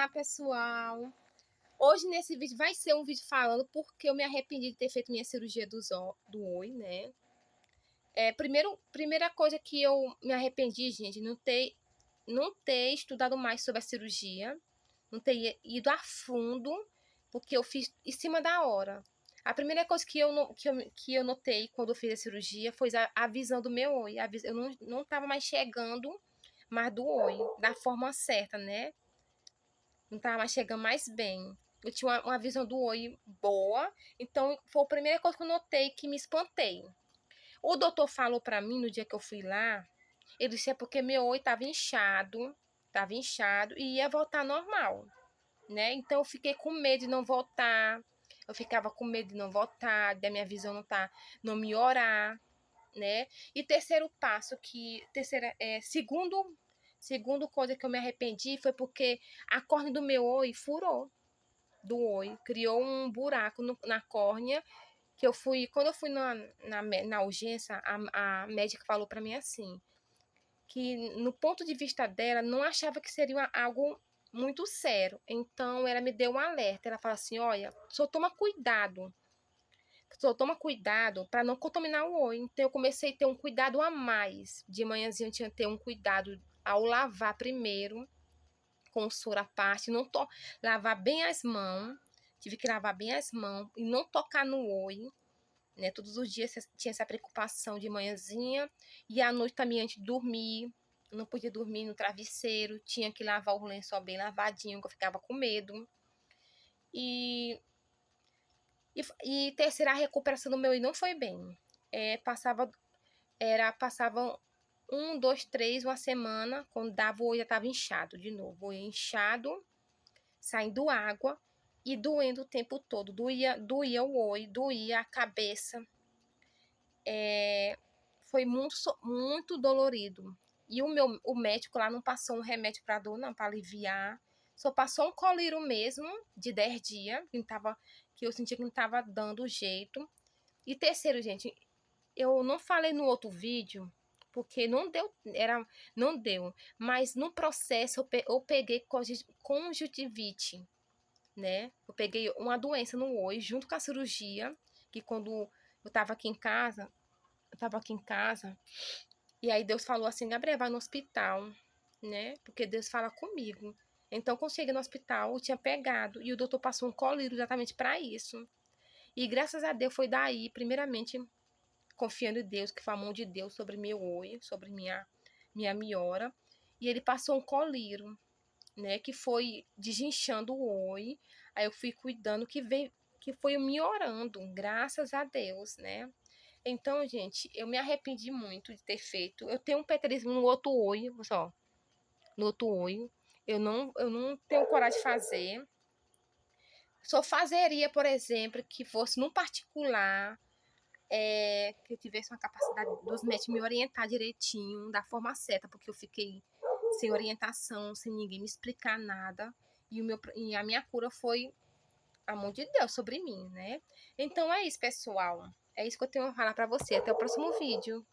Olá, pessoal! Hoje nesse vídeo vai ser um vídeo falando porque eu me arrependi de ter feito minha cirurgia do olho, né? Primeira coisa que eu me arrependi, gente, não ter estudado mais sobre a cirurgia, não ter ido a fundo, porque eu fiz em cima da hora. A primeira coisa que eu notei quando eu fiz a cirurgia foi a visão do meu olho. Eu não estava mais chegando mais do olho, da forma certa, né? Não tava mais chegando mais bem. Eu tinha uma visão do olho boa, então foi a primeira coisa que eu notei que me espantei. O doutor falou pra mim no dia que eu fui lá, ele disse é porque meu olho tava inchado e ia voltar normal, né? Então eu fiquei com medo de não voltar. Eu ficava com medo de não voltar, da minha visão não melhorar, né? E terceiro passo segundo coisa que eu me arrependi foi porque a córnea do meu olho furou do olho, criou um buraco na córnea que quando eu fui na urgência, a médica falou para mim assim, que no ponto de vista dela não achava que seria algo muito sério. Então ela me deu um alerta, ela falou assim: "Olha, só toma cuidado para não contaminar o olho". Então eu comecei a ter um cuidado a mais. De manhãzinha eu tinha que ter um cuidado ao lavar primeiro, com o soro à parte, lavar bem as mãos. Tive que lavar bem as mãos e não tocar no olho, né? Todos os dias tinha essa preocupação de manhãzinha. E à noite também, antes de dormir, não podia dormir no travesseiro, tinha que lavar o lençol bem lavadinho, que eu ficava com medo. E terceira, a recuperação do meu olho não foi bem. Passava 1, 2, 3, uma semana, quando dava o olho já estava inchado de novo. O olho inchado, saindo água e doendo o tempo todo. Doía o olho, doía a cabeça. Foi muito dolorido. E o médico lá não passou um remédio para dor, não, para aliviar. Só passou um colírio mesmo, de 10 dias, que eu sentia que não estava dando jeito. E terceiro, gente, eu não falei no outro vídeo, porque não deu. Mas no processo eu peguei conjuntivite, né? Eu peguei uma doença no olho junto com a cirurgia, que quando eu tava aqui em casa, e aí Deus falou assim: Gabriel, vai no hospital, né? Porque Deus fala comigo. Então, quando cheguei no hospital, eu tinha pegado, e o doutor passou um colírio exatamente para isso. E graças a Deus foi daí, primeiramente, confiando em Deus, que foi a mão de Deus sobre meu olho, sobre minha miora. E ele passou um colírio, né, que foi desinchando o olho. Aí eu fui cuidando, que foi melhorando, graças a Deus, né? Então, gente, eu me arrependi muito de ter feito. Eu tenho um peterismo no outro olho, só, no outro olho. Eu não tenho coragem de fazer. Só fazeria, por exemplo, que fosse num particular, que eu tivesse uma capacidade dos médicos me orientar direitinho, da forma certa, porque eu fiquei sem orientação, sem ninguém me explicar nada. E a minha cura foi a mão de Deus sobre mim, né? Então é isso, pessoal. É isso que eu tenho a falar pra você. Até o próximo vídeo.